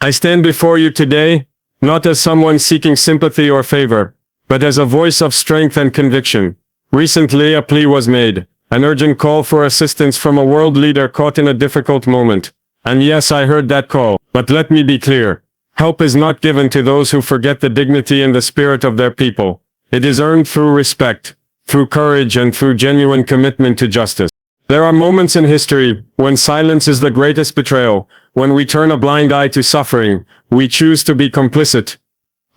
I stand before you today, not as someone seeking sympathy or favor, but as a voice of strength and conviction. Recently, a plea was made, an urgent call for assistance from a world leader caught in a difficult moment. And yes, I heard that call, but let me be clear. Help is not given to those who forget the dignity and the spirit of their people. It is earned through respect, through courage, and through genuine commitment to justice. There are moments in history when silence is the greatest betrayal, when we turn a blind eye to suffering, we choose to be complicit.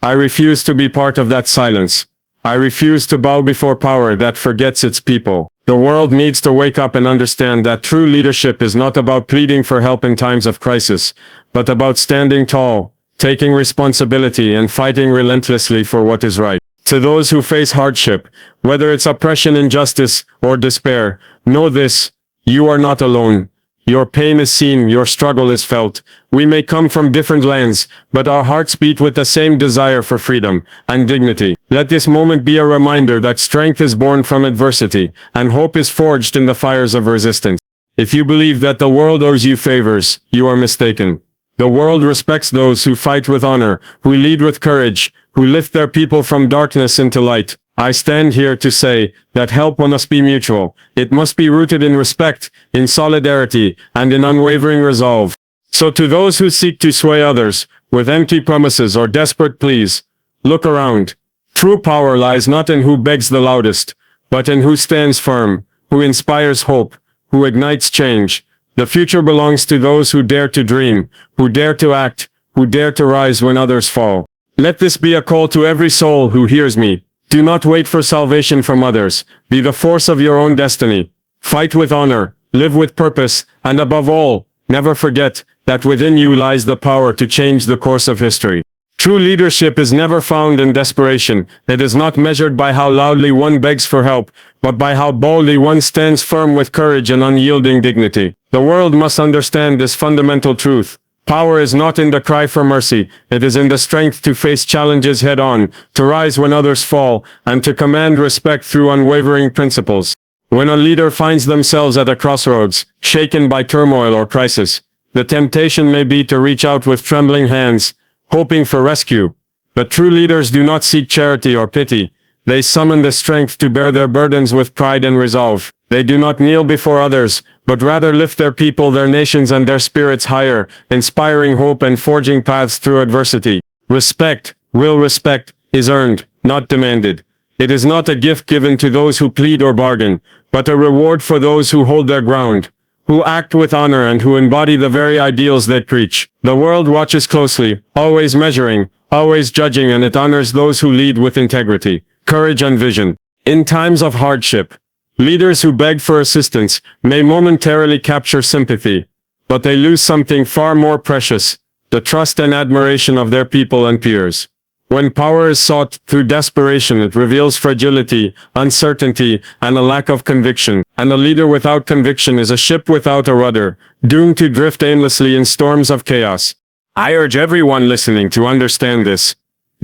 I refuse to be part of that silence. I refuse to bow before power that forgets its people. The world needs to wake up and understand that true leadership is not about pleading for help in times of crisis, but about standing tall, taking responsibility, and fighting relentlessly for what is right. To those who face hardship, whether it's oppression, injustice, or despair, know this: you are not alone. Your pain is seen, your struggle is felt. We may come from different lands, but our hearts beat with the same desire for freedom and dignity. Let this moment be a reminder that strength is born from adversity, and hope is forged in the fires of resistance. If you believe that the world owes you favors, you are mistaken. The world respects those who fight with honor, who lead with courage, who lift their people from darkness into light. I stand here to say that help must be mutual. It must be rooted in respect, in solidarity, and in unwavering resolve. So to those who seek to sway others, with empty promises or desperate pleas, look around. True power lies not in who begs the loudest, but in who stands firm, who inspires hope, who ignites change. The future belongs to those who dare to dream, who dare to act, who dare to rise when others fall. Let this be a call to every soul who hears me. Do not wait for salvation from others. Be the force of your own destiny. Fight with honor, live with purpose, and above all, never forget that within you lies the power to change the course of history. True leadership is never found in desperation. It is not measured by how loudly one begs for help, but by how boldly one stands firm with courage and unyielding dignity. The world must understand this fundamental truth. Power is not in the cry for mercy. It is in the strength to face challenges head-on, to rise when others fall, and to command respect through unwavering principles. When a leader finds themselves at a crossroads, shaken by turmoil or crisis, the temptation may be to reach out with trembling hands, hoping for rescue. But true leaders do not seek charity or pity. They summon the strength to bear their burdens with pride and resolve. They do not kneel before others, but rather lift their people, their nations, and their spirits higher, inspiring hope and forging paths through adversity. Respect, real respect, is earned, not demanded. It is not a gift given to those who plead or bargain, but a reward for those who hold their ground, who act with honor, and who embody the very ideals they preach. The world watches closely, always measuring, always judging, and it honors those who lead with integrity, courage, and vision. In times of hardship, leaders who beg for assistance may momentarily capture sympathy, but they lose something far more precious: the trust and admiration of their people and peers. When power is sought through desperation, it reveals fragility, uncertainty, and a lack of conviction. And a leader without conviction is a ship without a rudder, doomed to drift aimlessly in storms of chaos. I urge everyone listening to understand this.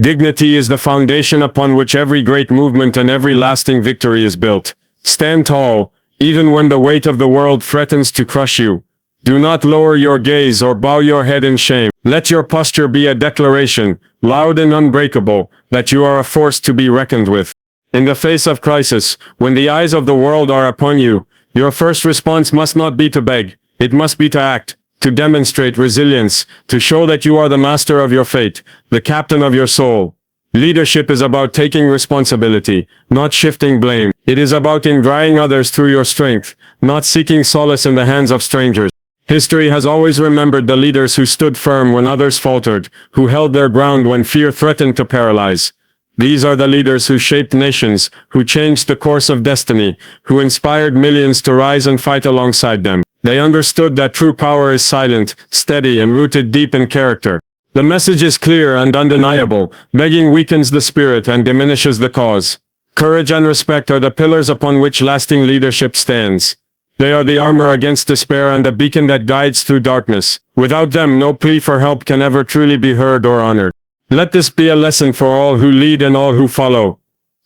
Dignity is the foundation upon which every great movement and every lasting victory is built. Stand tall, even when the weight of the world threatens to crush you. Do not lower your gaze or bow your head in shame. Let your posture be a declaration, loud and unbreakable, that you are a force to be reckoned with. In the face of crisis, when the eyes of the world are upon you, your first response must not be to beg. It must be to act, to demonstrate resilience, to show that you are the master of your fate, the captain of your soul. Leadership is about taking responsibility, not shifting blame. It is about inspiring others through your strength, not seeking solace in the hands of strangers. History has always remembered the leaders who stood firm when others faltered, who held their ground when fear threatened to paralyze. These are the leaders who shaped nations, who changed the course of destiny, who inspired millions to rise and fight alongside them. They understood that true power is silent, steady, and rooted deep in character. The message is clear and undeniable: begging weakens the spirit and diminishes the cause. Courage and respect are the pillars upon which lasting leadership stands. They are the armor against despair and the beacon that guides through darkness. Without them, no plea for help can ever truly be heard or honored. Let this be a lesson for all who lead and all who follow.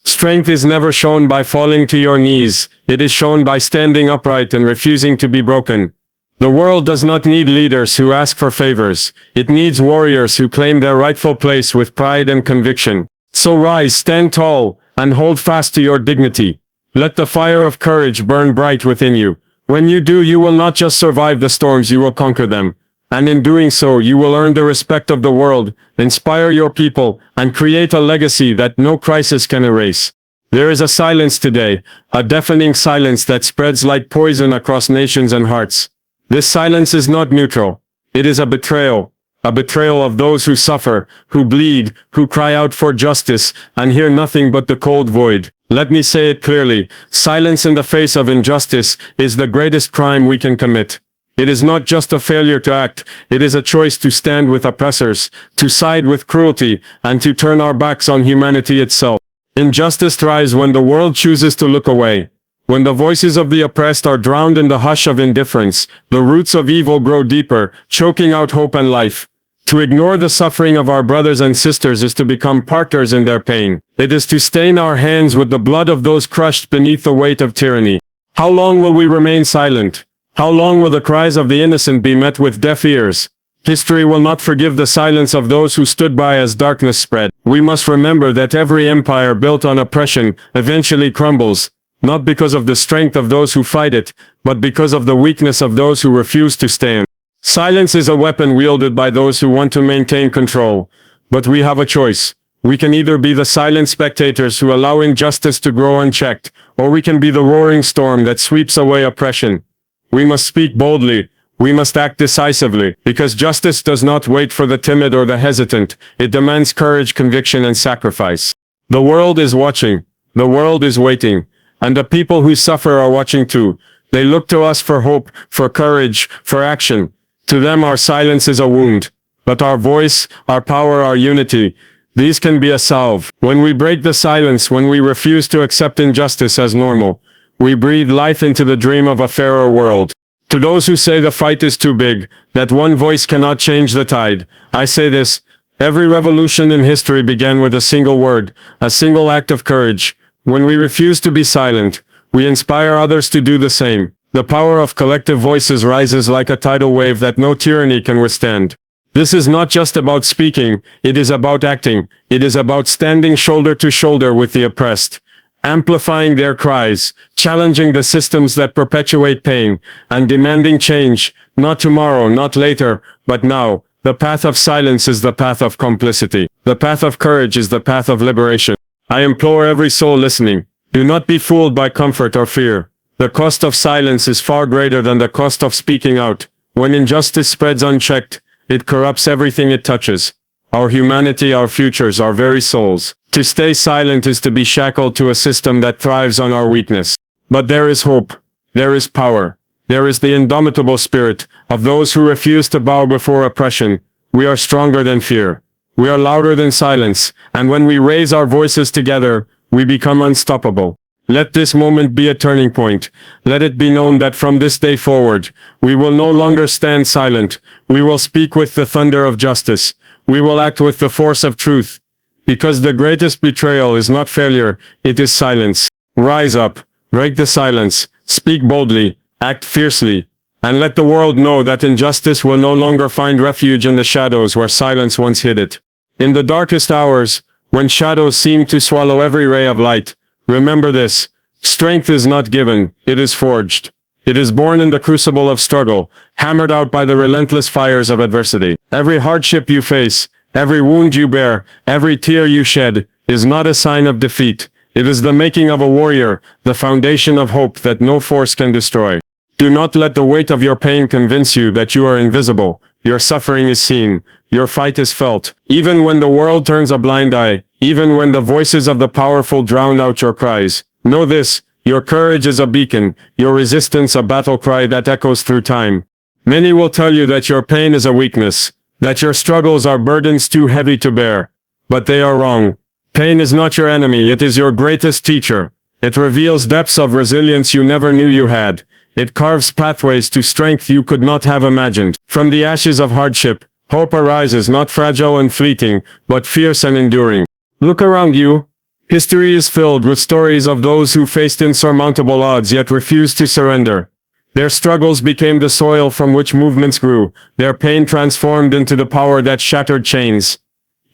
Strength is never shown by falling to your knees. It is shown by standing upright and refusing to be broken. The world does not need leaders who ask for favors. It needs warriors who claim their rightful place with pride and conviction. So rise, stand tall, and hold fast to your dignity. Let the fire of courage burn bright within you. When you do, you will not just survive the storms, you will conquer them. And in doing so, you will earn the respect of the world, inspire your people, and create a legacy that no crisis can erase. There is a silence today, a deafening silence that spreads like poison across nations and hearts. This silence is not neutral. It is a betrayal of those who suffer, who bleed, who cry out for justice, and hear nothing but the cold void. Let me say it clearly, silence in the face of injustice is the greatest crime we can commit. It is not just a failure to act, it is a choice to stand with oppressors, to side with cruelty, and to turn our backs on humanity itself. Injustice thrives when the world chooses to look away. When the voices of the oppressed are drowned in the hush of indifference, the roots of evil grow deeper, choking out hope and life. To ignore the suffering of our brothers and sisters is to become partners in their pain. It is to stain our hands with the blood of those crushed beneath the weight of tyranny. How long will we remain silent? How long will the cries of the innocent be met with deaf ears? History will not forgive the silence of those who stood by as darkness spread. We must remember that every empire built on oppression eventually crumbles, not because of the strength of those who fight it, but because of the weakness of those who refuse to stand. Silence is a weapon wielded by those who want to maintain control. But we have a choice. We can either be the silent spectators who allow injustice to grow unchecked, or we can be the roaring storm that sweeps away oppression. We must speak boldly. We must act decisively, because justice does not wait for the timid or the hesitant. It demands courage, conviction, and sacrifice. The world is watching. The world is waiting. And the people who suffer are watching too. They look to us for hope, for courage, for action. To them our silence is a wound. But our voice, our power, our unity, these can be a salve. When we break the silence, when we refuse to accept injustice as normal, we breathe life into the dream of a fairer world. To those who say the fight is too big, that one voice cannot change the tide, I say this: every revolution in history began with a single word, a single act of courage. When we refuse to be silent, we inspire others to do the same. The power of collective voices rises like a tidal wave that no tyranny can withstand. This is not just about speaking, it is about acting. It is about standing shoulder to shoulder with the oppressed, amplifying their cries, challenging the systems that perpetuate pain, and demanding change, not tomorrow, not later, but now. The path of silence is the path of complicity. The path of courage is the path of liberation. I implore every soul listening, do not be fooled by comfort or fear. The cost of silence is far greater than the cost of speaking out. When injustice spreads unchecked, it corrupts everything it touches. Our humanity, our futures, our very souls. To stay silent is to be shackled to a system that thrives on our weakness. But there is hope. There is power. There is the indomitable spirit of those who refuse to bow before oppression. We are stronger than fear. We are louder than silence. And when we raise our voices together, we become unstoppable. Let this moment be a turning point. Let it be known that from this day forward, we will no longer stand silent. We will speak with the thunder of justice. We will act with the force of truth. Because the greatest betrayal is not failure, it is silence. Rise up, break the silence, speak boldly, act fiercely, and let the world know that injustice will no longer find refuge in the shadows where silence once hid it. In the darkest hours, when shadows seem to swallow every ray of light, remember this: strength is not given, it is forged. It is born in the crucible of struggle, hammered out by the relentless fires of adversity. Every hardship you face, every wound you bear, every tear you shed, is not a sign of defeat. It is the making of a warrior, the foundation of hope that no force can destroy. Do not let the weight of your pain convince you that you are invisible. Your suffering is seen. Your fight is felt. Even when the world turns a blind eye, even when the voices of the powerful drown out your cries, know this: your courage is a beacon, your resistance a battle cry that echoes through time. Many will tell you that your pain is a weakness, that your struggles are burdens too heavy to bear. But they are wrong. Pain is not your enemy, it is your greatest teacher. It reveals depths of resilience you never knew you had. It carves pathways to strength you could not have imagined. From the ashes of hardship, hope arises, not fragile and fleeting, but fierce and enduring. Look around you. History is filled with stories of those who faced insurmountable odds yet refused to surrender. Their struggles became the soil from which movements grew, their pain transformed into the power that shattered chains.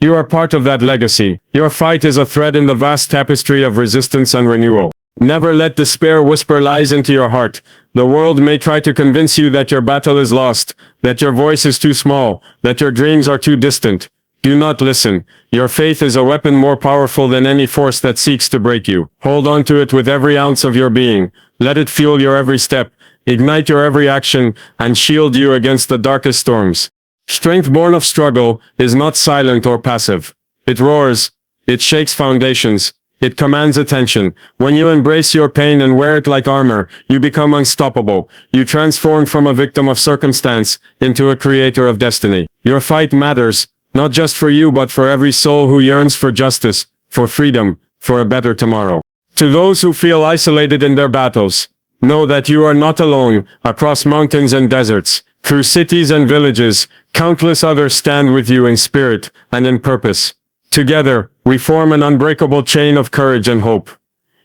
You are part of that legacy. Your fight is a thread in the vast tapestry of resistance and renewal. Never let despair whisper lies into your heart. The world may try to convince you that your battle is lost, that your voice is too small, that your dreams are too distant. Do not listen. Your faith is a weapon more powerful than any force that seeks to break you. Hold on to it with every ounce of your being. Let it fuel your every step, ignite your every action, and shield you against the darkest storms. Strength born of struggle is not silent or passive. It roars. It shakes foundations. It commands attention. When you embrace your pain and wear it like armor, you become unstoppable. You transform from a victim of circumstance into a creator of destiny. Your fight matters, not just for you but for every soul who yearns for justice, for freedom, for a better tomorrow. To those who feel isolated in their battles, know that you are not alone. Across mountains and deserts, through cities and villages, countless others stand with you in spirit and in purpose. Together, we form an unbreakable chain of courage and hope.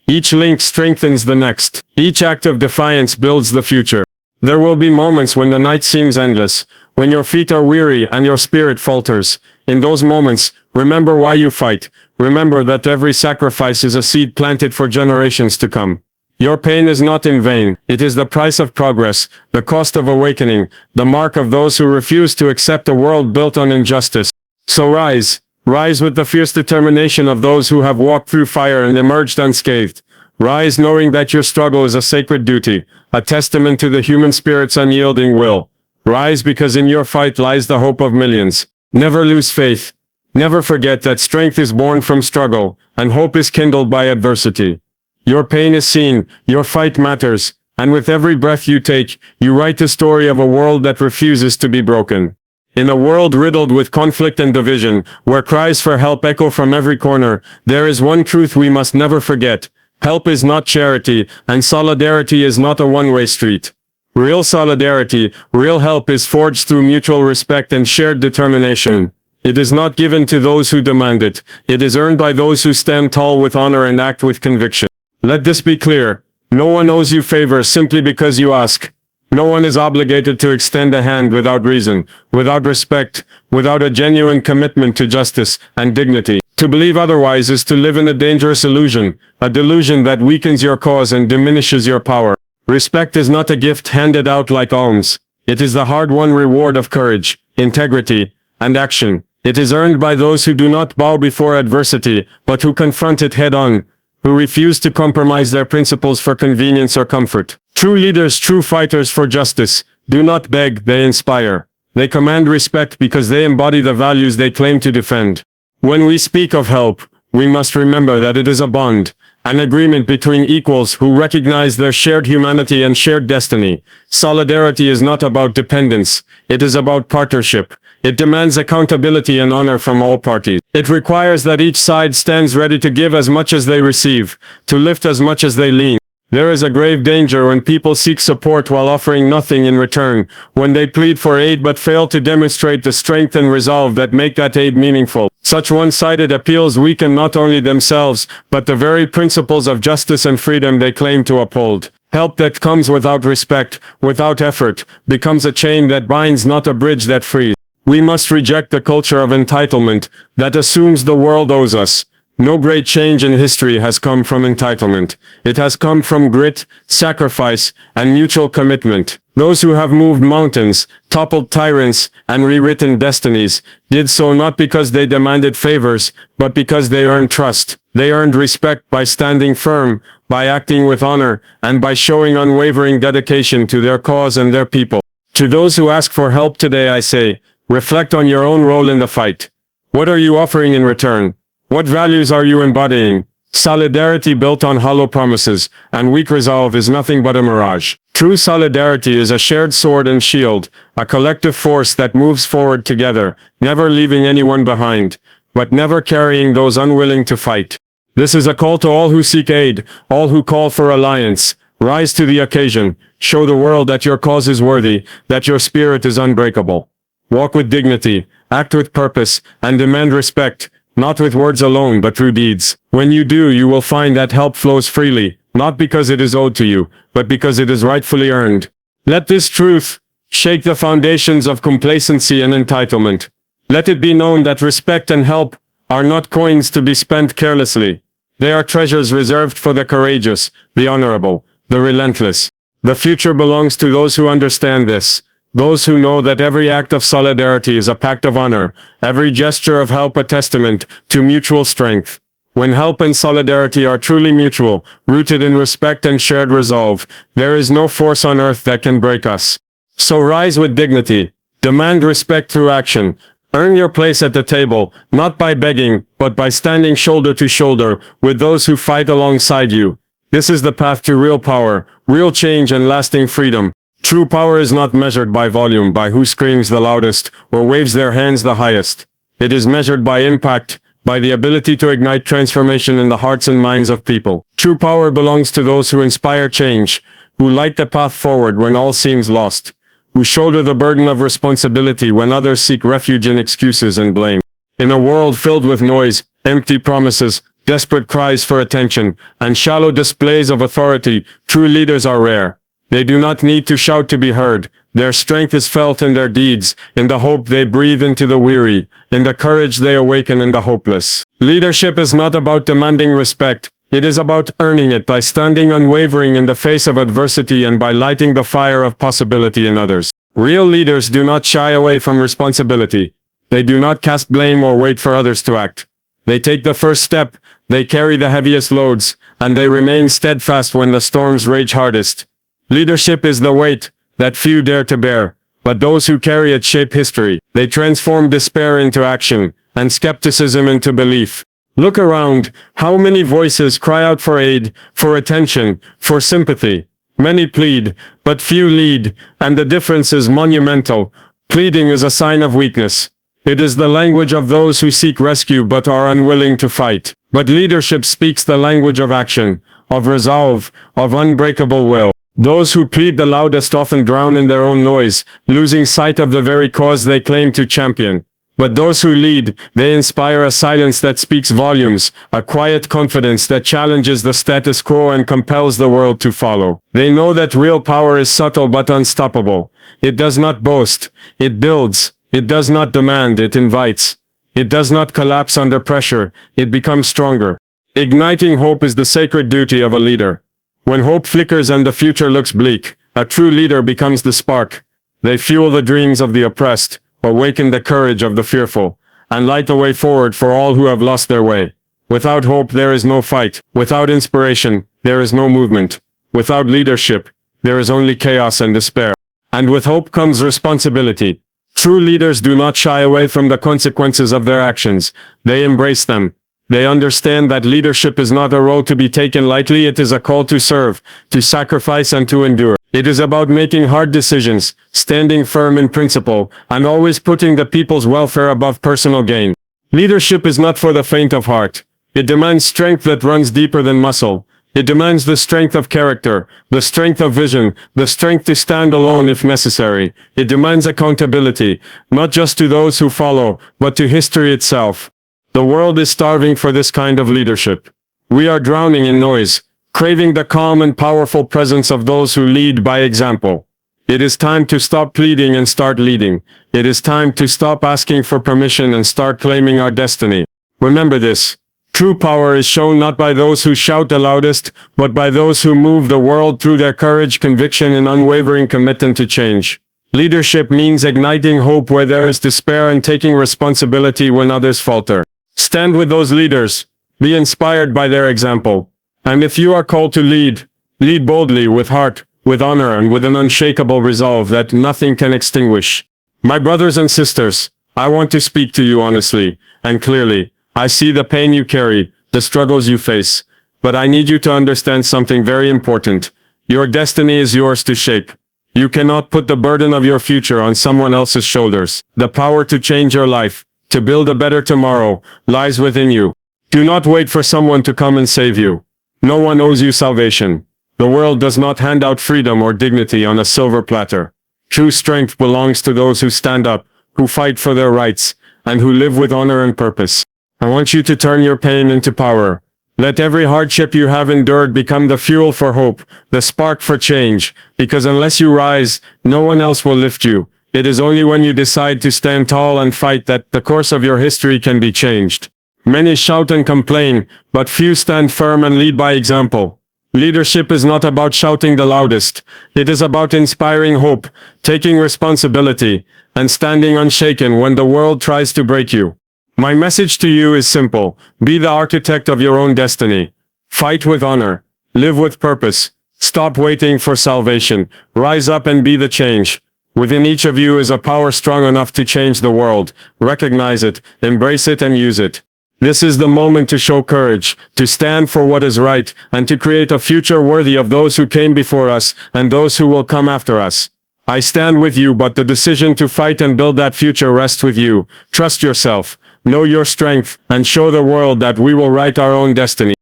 Each link strengthens the next. Each act of defiance builds the future. There will be moments when the night seems endless, when your feet are weary and your spirit falters. In those moments, remember why you fight. Remember that every sacrifice is a seed planted for generations to come. Your pain is not in vain. It is the price of progress, the cost of awakening, the mark of those who refuse to accept a world built on injustice. So rise. Rise with the fierce determination of those who have walked through fire and emerged unscathed. Rise knowing that your struggle is a sacred duty, a testament to the human spirit's unyielding will. Rise because in your fight lies the hope of millions. Never lose faith. Never forget that strength is born from struggle, and hope is kindled by adversity. Your pain is seen, your fight matters, and with every breath you take, you write the story of a world that refuses to be broken. In a world riddled with conflict and division, where cries for help echo from every corner, there is one truth we must never forget. Help is not charity, and solidarity is not a one-way street. Real solidarity, real help is forged through mutual respect and shared determination. It is not given to those who demand it. It is earned by those who stand tall with honor and act with conviction. Let this be clear. No one owes you favors simply because you ask. No one is obligated to extend a hand without reason, without respect, without a genuine commitment to justice and dignity. To believe otherwise is to live in a dangerous illusion, a delusion that weakens your cause and diminishes your power. Respect is not a gift handed out like alms. It is the hard-won reward of courage, integrity, and action. It is earned by those who do not bow before adversity, but who confront it head-on, who refuse to compromise their principles for convenience or comfort. True leaders, true fighters for justice, do not beg, they inspire. They command respect because they embody the values they claim to defend. When we speak of help, we must remember that it is a bond, an agreement between equals who recognize their shared humanity and shared destiny. Solidarity is not about dependence, it is about partnership. It demands accountability and honor from all parties. It requires that each side stands ready to give as much as they receive, to lift as much as they lean. There is a grave danger when people seek support while offering nothing in return, when they plead for aid but fail to demonstrate the strength and resolve that make that aid meaningful. Such one-sided appeals weaken not only themselves, but the very principles of justice and freedom they claim to uphold. Help that comes without respect, without effort, becomes a chain that binds, not a bridge that frees. We must reject the culture of entitlement that assumes the world owes us. No great change in history has come from entitlement. It has come from grit, sacrifice, and mutual commitment. Those who have moved mountains, toppled tyrants, and rewritten destinies, did so not because they demanded favors, but because they earned trust. They earned respect by standing firm, by acting with honor, and by showing unwavering dedication to their cause and their people. To those who ask for help today I say, reflect on your own role in the fight. What are you offering in return? What values are you embodying? Solidarity built on hollow promises and weak resolve is nothing but a mirage. True solidarity is a shared sword and shield, a collective force that moves forward together, never leaving anyone behind, but never carrying those unwilling to fight. This is a call to all who seek aid, all who call for alliance. Rise to the occasion. Show the world that your cause is worthy, that your spirit is unbreakable. Walk with dignity, act with purpose, and demand respect, not with words alone but through deeds. When you do, you will find that help flows freely, not because it is owed to you, but because it is rightfully earned. Let this truth shake the foundations of complacency and entitlement. Let it be known that respect and help are not coins to be spent carelessly. They are treasures reserved for the courageous, the honorable, the relentless. The future belongs to those who understand this, those who know that every act of solidarity is a pact of honor, every gesture of help a testament to mutual strength. When help and solidarity are truly mutual, rooted in respect and shared resolve, there is no force on earth that can break us. So rise with dignity, demand respect through action, earn your place at the table, not by begging, but by standing shoulder to shoulder with those who fight alongside you. This is the path to real power, real change and lasting freedom. True power is not measured by volume, by who screams the loudest, or waves their hands the highest. It is measured by impact, by the ability to ignite transformation in the hearts and minds of people. True power belongs to those who inspire change, who light the path forward when all seems lost, who shoulder the burden of responsibility when others seek refuge in excuses and blame. In a world filled with noise, empty promises, desperate cries for attention, and shallow displays of authority, true leaders are rare. They do not need to shout to be heard. Their strength is felt in their deeds, in the hope they breathe into the weary, in the courage they awaken in the hopeless. Leadership is not about demanding respect. It is about earning it by standing unwavering in the face of adversity and by lighting the fire of possibility in others. Real leaders do not shy away from responsibility. They do not cast blame or wait for others to act. They take the first step, they carry the heaviest loads, and they remain steadfast when the storms rage hardest. Leadership is the weight that few dare to bear, but those who carry it shape history. They transform despair into action, and skepticism into belief. Look around, how many voices cry out for aid, for attention, for sympathy. Many plead, but few lead, and the difference is monumental. Pleading is a sign of weakness. It is the language of those who seek rescue but are unwilling to fight. But leadership speaks the language of action, of resolve, of unbreakable will. Those who plead the loudest often drown in their own noise, losing sight of the very cause they claim to champion. But those who lead, they inspire a silence that speaks volumes, a quiet confidence that challenges the status quo and compels the world to follow. They know that real power is subtle but unstoppable. It does not boast, it builds. It does not demand, it invites. It does not collapse under pressure, it becomes stronger. Igniting hope is the sacred duty of a leader. When hope flickers and the future looks bleak, a true leader becomes the spark. They fuel the dreams of the oppressed, awaken the courage of the fearful, and light the way forward for all who have lost their way. Without hope there is no fight. Without inspiration, there is no movement. Without leadership, there is only chaos and despair. And with hope comes responsibility. True leaders do not shy away from the consequences of their actions. They embrace them. They understand that leadership is not a role to be taken lightly, it is a call to serve, to sacrifice and to endure. It is about making hard decisions, standing firm in principle, and always putting the people's welfare above personal gain. Leadership is not for the faint of heart. It demands strength that runs deeper than muscle. It demands the strength of character, the strength of vision, the strength to stand alone if necessary. It demands accountability, not just to those who follow, but to history itself. The world is starving for this kind of leadership. We are drowning in noise, craving the calm and powerful presence of those who lead by example. It is time to stop pleading and start leading. It is time to stop asking for permission and start claiming our destiny. Remember this. True power is shown not by those who shout the loudest, but by those who move the world through their courage, conviction, and unwavering commitment to change. Leadership means igniting hope where there is despair and taking responsibility when others falter. Stand with those leaders. Be inspired by their example. And if you are called to lead, lead boldly with heart, with honor, and with an unshakable resolve that nothing can extinguish. My brothers and sisters, I want to speak to you honestly and clearly. I see the pain you carry, the struggles you face, but I need you to understand something very important. Your destiny is yours to shape. You cannot put the burden of your future on someone else's shoulders. The power to change your life, to build a better tomorrow, lies within you. Do not wait for someone to come and save you. No one owes you salvation. The world does not hand out freedom or dignity on a silver platter. True strength belongs to those who stand up, who fight for their rights, and who live with honor and purpose. I want you to turn your pain into power. Let every hardship you have endured become the fuel for hope, the spark for change, because unless you rise, no one else will lift you. It is only when you decide to stand tall and fight that the course of your history can be changed. Many shout and complain, but few stand firm and lead by example. Leadership is not about shouting the loudest. It is about inspiring hope, taking responsibility, and standing unshaken when the world tries to break you. My message to you is simple. Be the architect of your own destiny. Fight with honor. Live with purpose. Stop waiting for salvation. Rise up and be the change. Within each of you is a power strong enough to change the world. Recognize it, embrace it, and use it. This is the moment to show courage, to stand for what is right, and to create a future worthy of those who came before us and those who will come after us. I stand with you, but the decision to fight and build that future rests with you. Trust yourself, know your strength, and show the world that we will write our own destiny.